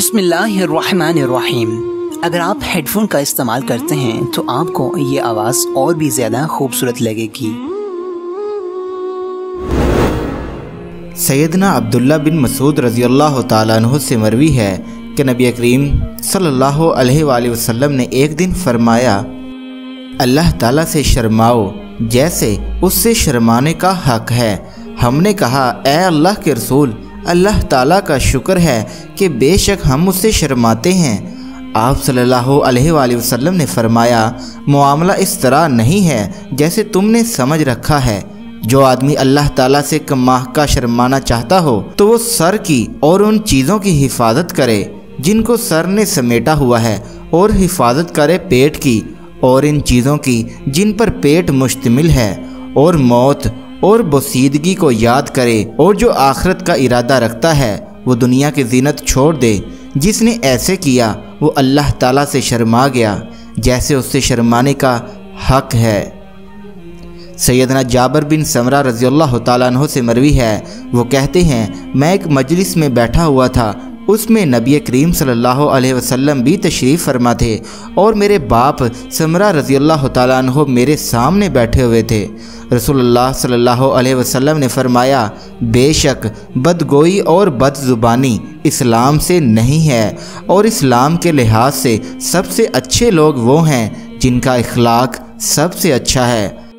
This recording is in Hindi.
बिस्मिल्लाहिर्रहमानिर्रहीम। अगर आप हेडफोन का इस्तेमाल करते हैं तो आपको ये आवाज़ और भी ज़्यादा खूबसूरत लगेगी। सैयदना अब्दुल्ला बिन मसूद रज़ी अल्लाह ताला अन्हु से मरवी है कि नबी करीम सल्लल्लाहु अलैहि वसल्लम ने एक दिन फरमाया, अल्लाह ताला से शर्माओ जैसे उससे शर्माने का हक़ है। हमने कहा, ए अल्लाह के रसूल, अल्लाह ताला का शुक्र है कि बेशक हम उससे शर्माते हैं। आप सल्लल्लाहु अलैहि वसल्लम ने फरमाया, मामला इस तरह नहीं है जैसे तुमने समझ रखा है। जो आदमी अल्लाह ताला से कमाह का शर्माना चाहता हो तो वो सर की और उन चीज़ों की हिफाजत करे जिनको सर ने समेटा हुआ है, और हिफाजत करे पेट की और इन चीज़ों की जिन पर पेट मुश्तमिल है, और मौत और बोसीदगी को याद करे। और जो आखिरत का इरादा रखता है वो दुनिया की जीनत छोड़ दे। जिसने ऐसे किया वो अल्लाह ताला से शर्मा गया जैसे उससे शर्माने का हक़ है। सैयदना जाबिर बिन समरा रज़ी अल्लाह ताला अन्हु से मरवी है, वो कहते हैं, मैं एक मजलिस में बैठा हुआ था, उसमें नबी करीम सल्लल्लाहु अलैहि वसल्लम भी तशरीफ़ फरमा थे और मेरे बाप समरा रज़ी अल्लाह ताला अन्हु मेरे सामने बैठे हुए थे। रसूलुल्लाह सल्लल्लाहु अलैहि वसल्लम ने फरमाया, बेशक बदगोई और बदजुबानी इस्लाम से नहीं है, और इस्लाम के लिहाज से सबसे अच्छे लोग वो हैं जिनका इखलाक सबसे अच्छा है।